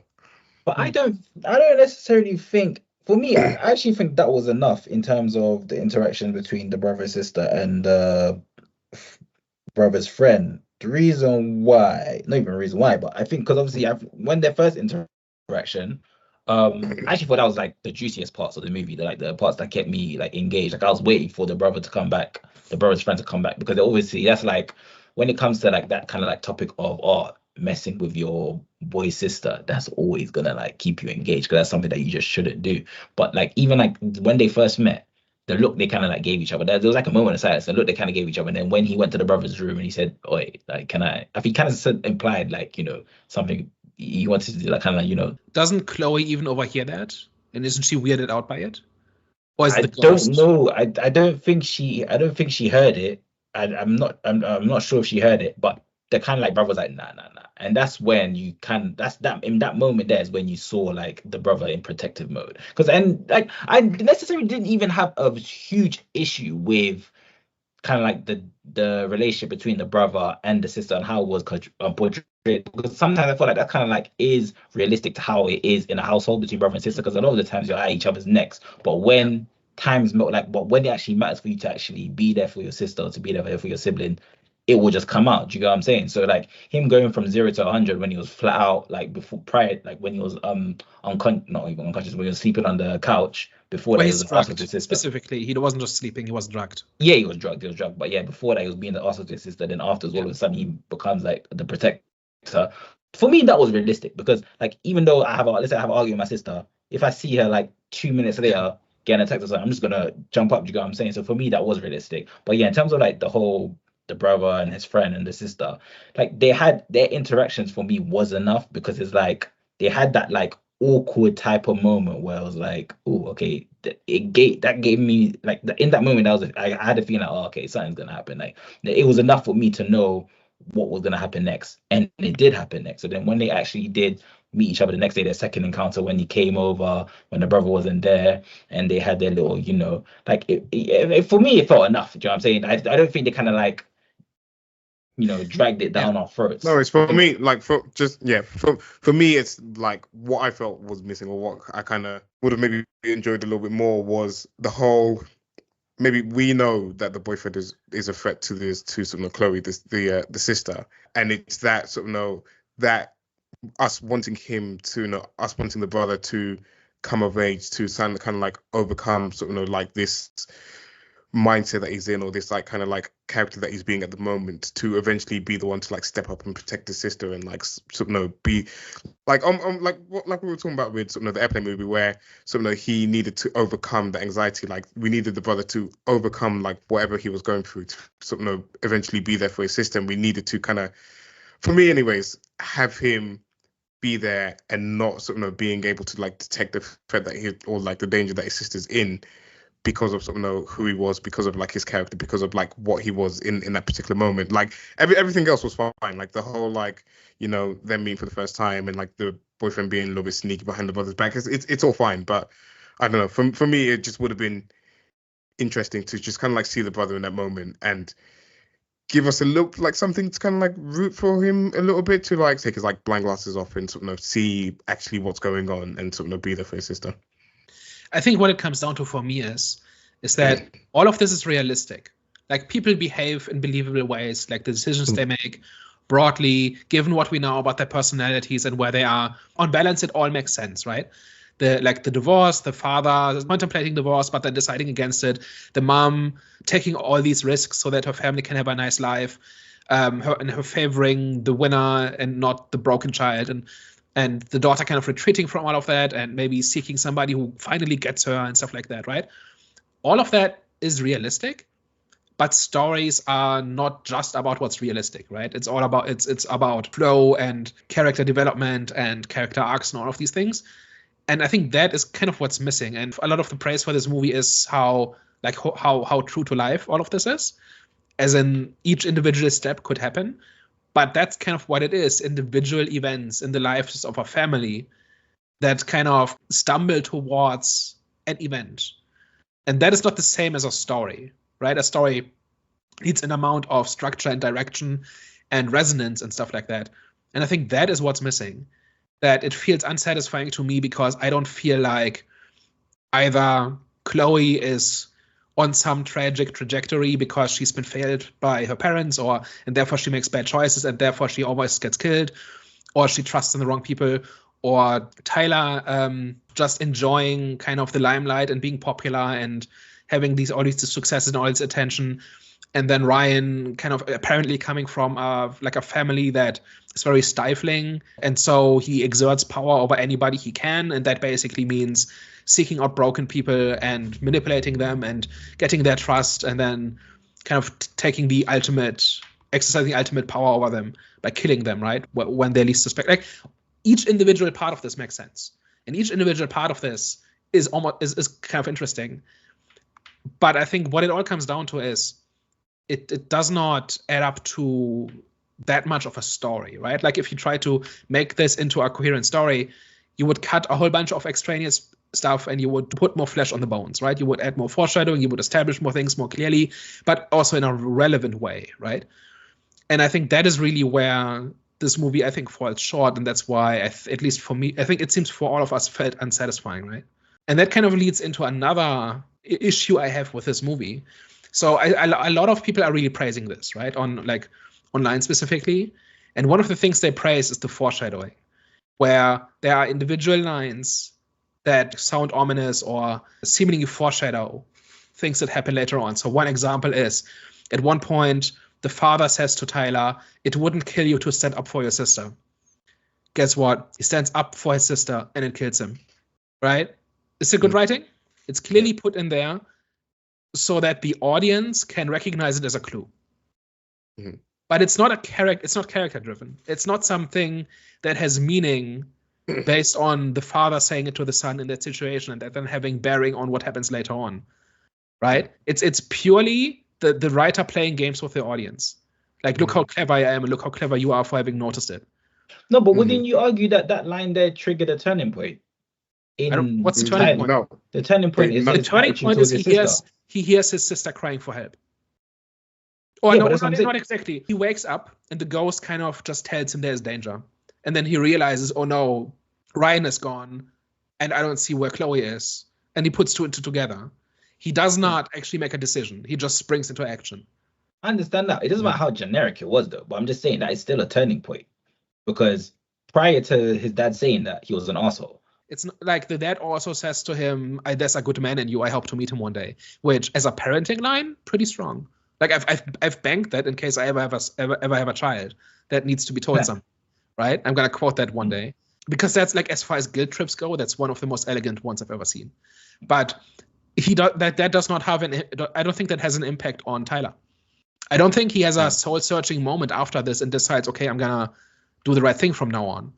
But I don't necessarily think, for me, I actually think that was enough in terms of the interaction between the brother and sister and the brother's friend. The reason why, not even the reason why, but I think because obviously when their first interaction, I actually thought that was like the juiciest parts of the movie, the parts that kept me like engaged. Like I was waiting for the brother to come back, the brother's friend to come back, because obviously that's like when it comes to like that kind of like topic of messing with your boy's sister, that's always gonna like keep you engaged, because that's something that you just shouldn't do. But like even like when they first met, the look they kind of like gave each other, there was like a moment of silence, the look they kind of gave each other, and then when he went to the brother's room and he said, "Oi, like, can I?" I think he kind of implied like something he wanted to do, like kind of like Doesn't Chloe even overhear that, and isn't she weirded out by it? Or is I the don't ghost? know. I don't think she heard it. I'm not sure if she heard it, but the kind of like brother was like nah, and that's when in that moment there is when you saw like the brother in protective mode, because and like I necessarily didn't even have a huge issue with kind of like the relationship between the brother and the sister and how it was portrayed, because sometimes I feel like that kind of like is realistic to how it is in a household between brother and sister, because a lot of the times you're at each other's necks, but when but when it actually matters for you to actually be there for your sister, or to be there for your sibling, it will just come out. Do you get what I'm saying? So like him going from 0 to 100 when he was flat out, like before, prior, like when he was not even unconscious, when he was sleeping on the couch, before that he was an arsehole to his sister. Specifically, he wasn't just sleeping, he was drugged. Yeah, he was drugged. But yeah, before that he was being the arsehole to his sister. Then afterwards, all of a sudden he becomes like the protector. For me, that was realistic, because like even though let's say I have an argument with my sister, if I see her like 2 minutes later getting a text or something, I'm just gonna jump up. Do you get what I'm saying? So for me, that was realistic. But yeah, in terms of like the brother and his friend and the sister, like they had their interactions, for me was enough, because it's like they had that like awkward type of moment where I was like, oh, okay, that gave me like in that moment I had a feeling like, oh, okay, something's gonna happen. Like it was enough for me to know what was gonna happen next, and it did happen next. So then when they actually did meet each other the next day, their second encounter, when he came over, when the brother wasn't there, and they had their little, like for me it felt enough. Do you know what I'm saying? I don't think they kind of like dragged it down our throats. No, it's for me, like for me, it's like what I felt was missing, or what I kind of would have maybe enjoyed a little bit more, was the whole. Maybe we know that the boyfriend is a threat to Chloe, the sister, and it's that that us wanting us wanting the brother to come of age, to kind of like overcome like this mindset that he's in, or this like kind of like character that he's being at the moment, to eventually be the one to like step up and protect his sister, and like be like like we were talking about with the airplane movie, where he needed to overcome the anxiety. Like we needed the brother to overcome like whatever he was going through to eventually be there for his sister. And we needed to kind of, for me anyways, have him be there and not being able to like detect the threat that or like the danger that his sister's in, because of who he was, because of like his character, because of like what he was in that particular moment. Like everything else was fine. Like the whole like them meeting for the first time, and like the boyfriend being a little bit sneaky behind the brother's back. It's all fine, but I don't know. For me, it just would have been interesting to just kind of like see the brother in that moment and give us a look like something to kind of like root for him a little bit, to like take his like blind glasses off and sort of see actually what's going on and sort of be there for his sister. I think what it comes down to for me is that all of this is realistic. Like, people behave in believable ways, like the decisions they make broadly, given what we know about their personalities and where they are. On balance, it all makes sense, right? The divorce, the father contemplating divorce, but then deciding against it, the mom taking all these risks so that her family can have a nice life, her favoring the winner and not the broken child, and the daughter kind of retreating from all of that and maybe seeking somebody who finally gets her and stuff like that, right? All of that is realistic, but stories are not just about what's realistic, right? It's all about it's about flow and character development and character arcs and all of these things. And I think that is kind of what's missing. And a lot of the praise for this movie is how true to life all of this is, as in each individual step could happen. But that's kind of what it is, individual events in the lives of a family that kind of stumble towards an event. And that is not the same as a story, right? A story needs an amount of structure and direction and resonance and stuff like that. And I think that is what's missing. That it feels unsatisfying to me because I don't feel like either Chloe is on some tragic trajectory because she's been failed by her parents, and therefore she makes bad choices and therefore she almost gets killed, or she trusts in the wrong people, or Tyler just enjoying kind of the limelight and being popular and having all these successes and all this attention. And then Ryan kind of apparently coming from a family that is very stifling. And so he exerts power over anybody he can. And that basically means seeking out broken people and manipulating them and getting their trust, and then kind of exercising the ultimate power over them by killing them, right? When they least suspect. Like, each individual part of this makes sense. And each individual part of this is kind of interesting. But I think what it all comes down to is it does not add up to that much of a story, right? Like, if you try to make this into a coherent story, you would cut a whole bunch of extraneous stuff and you would put more flesh on the bones, right? You would add more foreshadowing, you would establish more things more clearly, but also in a relevant way, right? And I think that is really where this movie, I think, falls short. And that's why, at least for me, I think it seems for all of us felt unsatisfying, right? And that kind of leads into another issue I have with this movie. So a lot of people are really praising this, right? Online specifically. And one of the things they praise is the foreshadowing, where there are individual lines that sound ominous or seemingly foreshadow things that happen later on. So one example is, at one point, the father says to Tyler, "It wouldn't kill you to stand up for your sister." Guess what? He stands up for his sister and it kills him, right? Is it good writing? It's clearly put in there so that the audience can recognize it as a clue. Mm-hmm. But it's not character driven. It's not something that has meaning based on the father saying it to the son in that situation and that then having bearing on what happens later on, right? It's purely the writer playing games with the audience. Like, look how clever I am and look how clever you are for having noticed it. No, but wouldn't you argue that line there triggered a turning point? What's the turning point? No. The turning point is the turning point is he hears his sister crying for help. Or yeah, not exactly. He wakes up and the ghost kind of just tells him there's danger. And then he realizes, oh no, Ryan is gone and I don't see where Chloe is. And he puts two and two together. He does not actually make a decision. He just springs into action. I understand that. It doesn't matter how generic it was, though. But I'm just saying that it's still a turning point. Because prior to his dad saying that, he was an asshole. It's not, like, the dad also says to him, "There's a good man in you. I hope to meet him one day." Which, as a parenting line, pretty strong. Like, I've banked that in case I ever have a child that needs to be told something, right? I'm gonna quote that one day, because that's, like, as far as guilt trips go, that's one of the most elegant ones I've ever seen. But that does not have I don't think that has an impact on Tyler. I don't think he has a soul-searching moment after this and decides, okay, I'm gonna do the right thing from now on.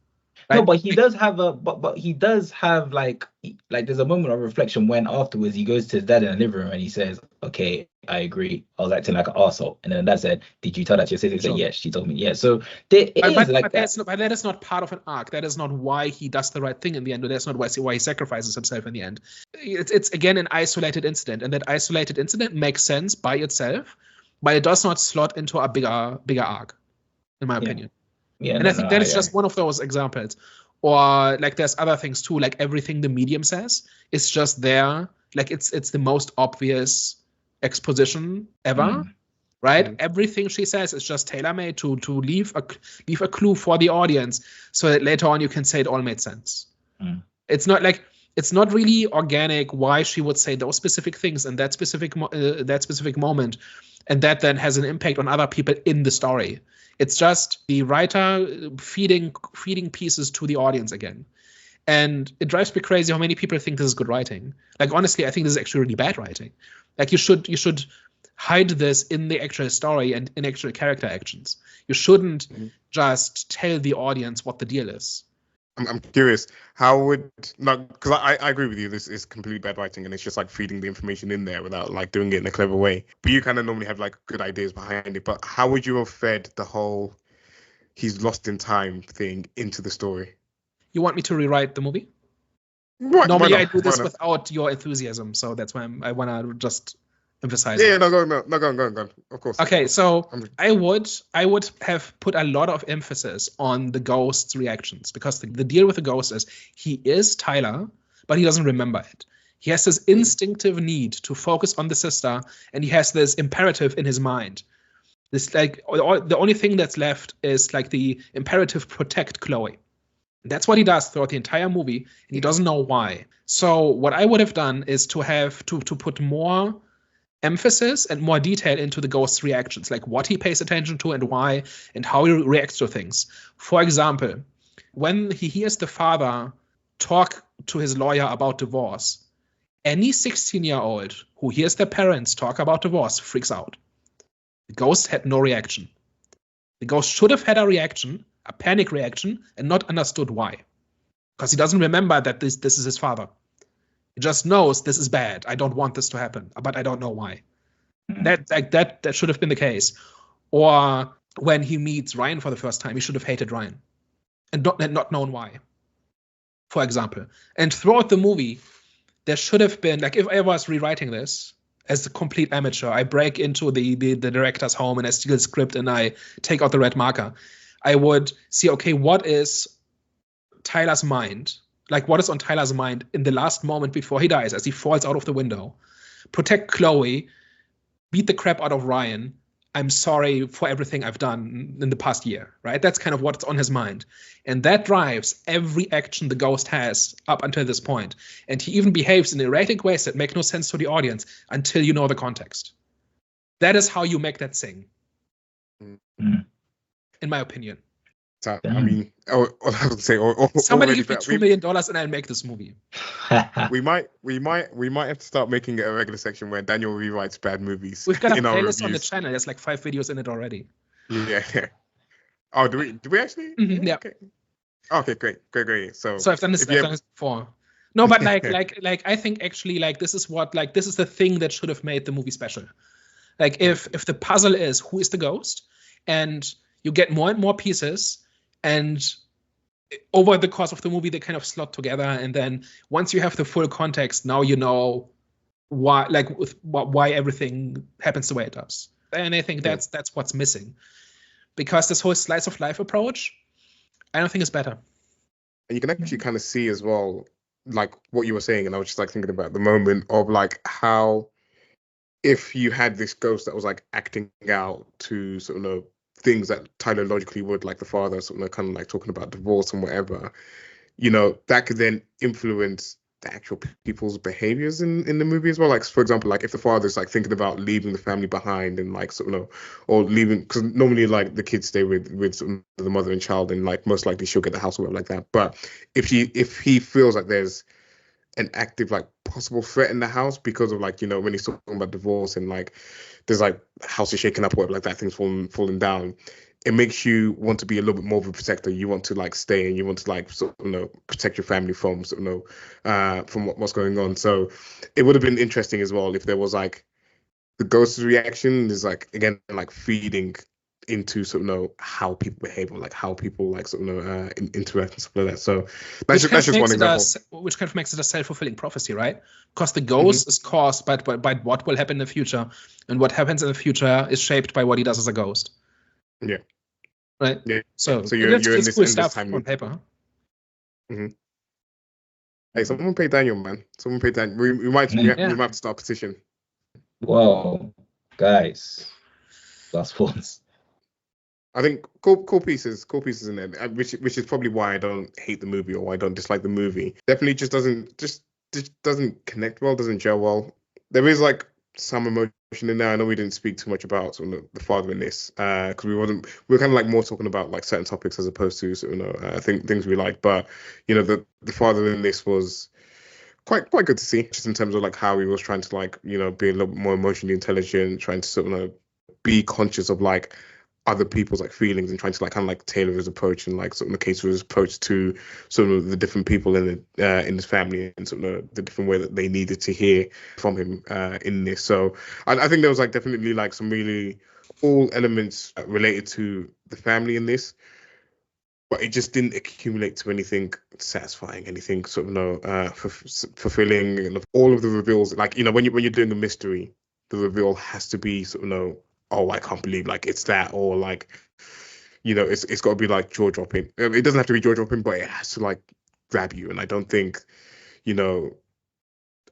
No, right? but he does have but he does have like there's a moment of reflection when afterwards he goes to his dad in the living room and he says, "Okay, I agree. I was acting like an arsehole." And then dad said, "Did you tell that to your sister?" He said, Sure. "Yes, she told me." Yeah. So it is like But that. that's not, but that is not part of an arc. That is not why he does the right thing in the end. Or that's not why he sacrifices himself in the end. It's again an isolated incident, and that isolated incident makes sense by itself, but it does not slot into a bigger arc, in my opinion. Yeah. And No, I think no, that is just one of those examples. Or like there's other things too, like everything the medium says is just there. Like it's the most obvious exposition ever, right? Everything she says is just tailor-made to leave a clue for the audience so that later on you can say it all made sense. It's not really organic why she would say those specific things in that specific moment, and that then has an impact on other people in the story. It's just the writer feeding pieces to the audience again. And it drives me crazy how many people think this is good writing. Like, honestly, I think this is actually really bad writing. Like, you should hide this in the actual story and in actual character actions. You shouldn't just tell the audience what the deal is. I'm curious, how would, because I agree with you, this is completely bad writing and it's just like feeding the information in there without like doing it in a clever way. But you kind of normally have like good ideas behind it. But how would you have fed the whole he's lost in time thing into the story? You want me to rewrite the movie? Normally I do this without your enthusiasm, so that's why I want to just emphasize. Yeah, no, go on. Of course. Okay, so I would have put a lot of emphasis on the ghost's reactions, because the deal with the ghost is he is Tyler, but he doesn't remember it. He has this instinctive need to focus on the sister, and he has this imperative in his mind. This like the only thing that's left is like the imperative protect Chloe. That's what he does throughout the entire movie, and he doesn't know why. So what I would have done is to have to put more emphasis and more detail into the ghost's reactions, like what he pays attention to and why, and how he reacts to things. For example, when he hears the father talk to his lawyer about divorce, any 16-year-old who hears their parents talk about divorce freaks out. The ghost had no reaction. The ghost should have had a reaction, a panic reaction, and not understood why. Because he doesn't remember that this is his father. He just knows this is bad. I don't want this to happen, but I don't know why. That should have been the case. Or when he meets Ryan for the first time, he should have hated Ryan and not known why, for example. And throughout the movie, there should have been, like, if I was rewriting this as a complete amateur, I break into the director's home and I steal the script and I take out the red marker. I would see, okay, what is Tyler's mind? Like, what is on Tyler's mind in the last moment before he dies as he falls out of the window? Protect Chloe, beat the crap out of Ryan. I'm sorry for everything I've done in the past year, right? That's kind of what's on his mind. And that drives every action the ghost has up until this point. And he even behaves in erratic ways that make no sense to the audience until you know the context. That is how you make that sing, in my opinion. So, I mean, I would say, somebody give me $2 million and I'll make this movie. we might have to start making it a regular section where Daniel rewrites bad movies. We've got a playlist on the channel. There's like 5 videos in it already. Yeah. Oh, do we actually? Mm-hmm, yeah. Okay, great. So I've done this before. No, but like I think actually like this is the thing that should have made the movie special. Like if the puzzle is who is the ghost, and you get more and more pieces, and over the course of the movie they kind of slot together, and then once you have the full context, now you know why everything happens the way it does. And I think that's what's missing, because this whole slice of life approach, I don't think is better. And you can actually kind of see as well, like what you were saying, and I was just like thinking about the moment of like how if you had this ghost that was like acting out to sort of things that Tyler logically would, like the father sort of kind of like talking about divorce and whatever, you know, that could then influence the actual people's behaviors in the movie as well. Like, for example, like if the father's like thinking about leaving the family behind and like sort of, or leaving, because normally like the kids stay with sort of the mother and child, and like most likely she'll get the house or whatever like that. But if he feels like there's an active like possible threat in the house because of like, you know, when he's talking about divorce and like there's like house is shaking up or whatever like that, things falling down, it makes you want to be a little bit more of a protector. You want to like stay and you want to like sort of, protect your family from sort of from what's going on. So it would have been interesting as well if there was like the ghost's reaction is like again like feeding into sort of how people behave or like how people like sort of interact and stuff like that. So that's just one example. Which kind of makes it a self-fulfilling prophecy, right? Because the ghost is caused by what will happen in the future, and what happens in the future is shaped by what he does as a ghost. Yeah. Right. Yeah. So you're in this cool endless stuff time on paper. Hey, someone pay Daniel, man. Someone pay Daniel. We might have to start a petition. Whoa, guys, last ones. I think cool pieces in there, which is probably why I don't hate the movie or why I don't dislike the movie. Definitely just doesn't connect well, doesn't gel well. There is like some emotion in there. I know we didn't speak too much about sort of the father in this because we were kind of like more talking about like certain topics as opposed to sort of things we like. But the father in this was quite good to see, just in terms of like how he was trying to like be a little bit more emotionally intelligent, trying to sort of be conscious of like other people's like feelings and trying to like kind of like tailor his approach and like sort of case his approach to sort of the different people in his family and sort of the different way that they needed to hear from him in this. So I think there was like definitely like some really cool elements related to the family in this, but it just didn't accumulate to anything satisfying, anything sort of fulfilling. All of the reveals, like when you're doing a mystery, the reveal has to be sort of oh, I can't believe like it's that, or like it's got to be like jaw dropping. It doesn't have to be jaw dropping, but it has to like grab you. And I don't think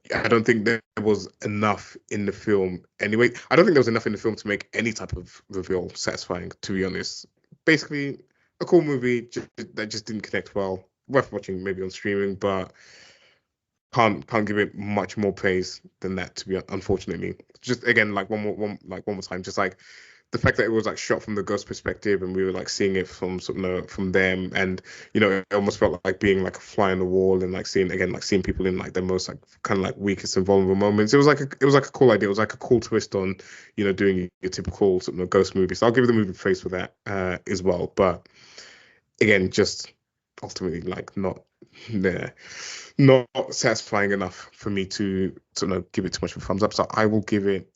there was enough in the film anyway. I don't think there was enough in the film to make any type of reveal satisfying, to be honest. Basically a cool movie that just didn't connect well. Worth watching maybe on streaming, but can't give it much more praise than that, to be unfortunately. Just again, like one more time, just like the fact that it was like shot from the ghost perspective and we were like seeing it from sort of from them, and it almost felt like being like a fly on the wall and like seeing people in like their most like kind of like weakest and vulnerable moments. It was like a cool idea. It was like a cool twist on doing your typical sort of ghost movie. So I'll give the movie praise for that as well. But again, just ultimately like not satisfying enough for me to give it too much of a thumbs up. So I'll give it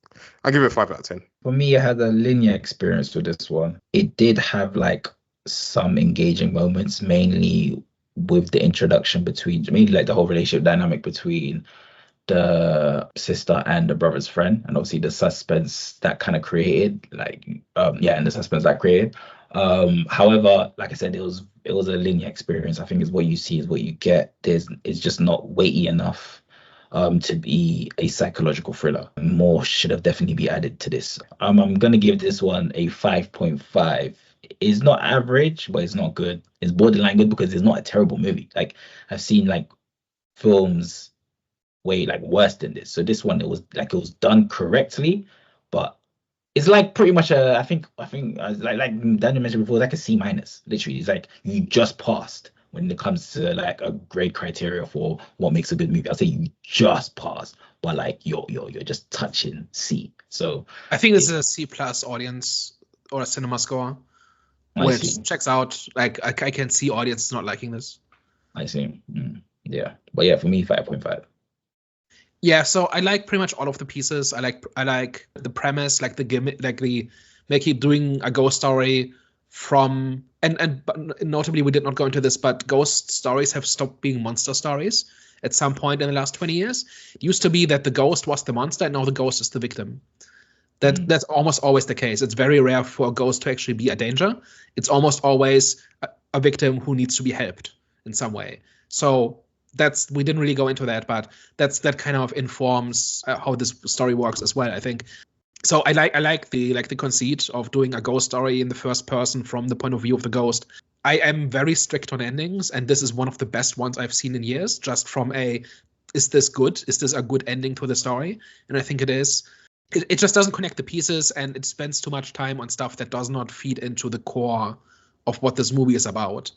5 out of 10. For me, I had a linear experience with this one. It did have like some engaging moments, mainly with the introduction mainly like the whole relationship dynamic between the sister and the brother's friend, and obviously the suspense that kind of created, and the suspense that created. However, like I said, it was a linear experience. I think is what you see is what you get. It's just not weighty enough to be a psychological thriller. More should have definitely be added to this. I'm gonna give this one a 5.5. It's not average, but it's not good. It's borderline good because it's not a terrible movie. Like I've seen like films way like worse than this. So this one it was done correctly, but it's like pretty much I think like Daniel mentioned before, like a C-. Literally, it's like you just passed when it comes to like a grade criteria for what makes a good movie. I'll say you just passed, but like you're just touching C. So I think this is a C+ audience or a cinema score, which checks out. Like I can see audiences not liking this. I see. Yeah, but yeah, for me 5.5. Yeah, so I like pretty much all of the pieces. I like the premise, like the gimmick, like keep doing a ghost story from and notably we did not go into this, but ghost stories have stopped being monster stories at some point in the last 20 years. It used to be that the ghost was the monster, and now the ghost is the victim. That's almost always the case. It's very rare for a ghost to actually be a danger. It's almost always a victim who needs to be helped in some way. So we didn't really go into that, but that kind of informs how this story works as well, I think. So I like the conceit of doing a ghost story in the first person from the point of view of the ghost. I am very strict on endings, and this is one of the best ones I've seen in years, just from is this good? Is this a good ending to the story? And I think it is. It just doesn't connect the pieces, and it spends too much time on stuff that does not feed into the core of what this movie is about.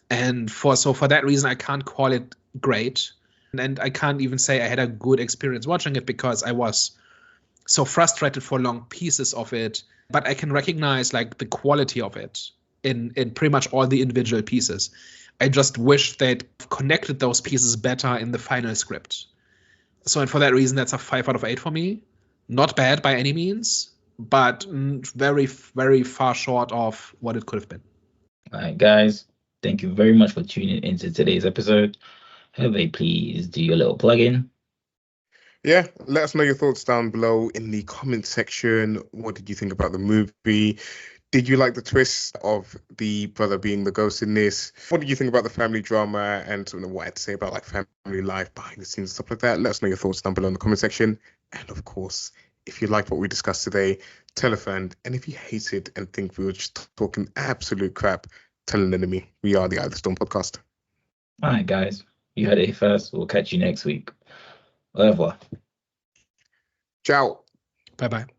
And for that reason, I can't call it great. And I can't even say I had a good experience watching it, because I was so frustrated for long pieces of it, but I can recognize like the quality of it in pretty much all the individual pieces. I just wish they'd connected those pieces better in the final script. So, and for that reason, that's a 5 out of 8 for me. Not bad by any means, but very, very far short of what it could have been. All right, guys. Thank you very much for tuning into today's episode. Hervé, please do your little plug-in. Yeah, let us know your thoughts down below in the comment section. What did you think about the movie? Did you like the twist of the brother being the ghost in this? What did you think about the family drama and sort of what I had to say about like family life behind the scenes and stuff like that? Let us know your thoughts down below in the comment section. And of course, if you liked what we discussed today, tell a friend. And if you hated and think we were just talking absolute crap, tell an enemy. We are the Eye of the Storm podcast. All right, guys. You heard it here first. We'll catch you next week. Au revoir. Ciao. Bye-bye.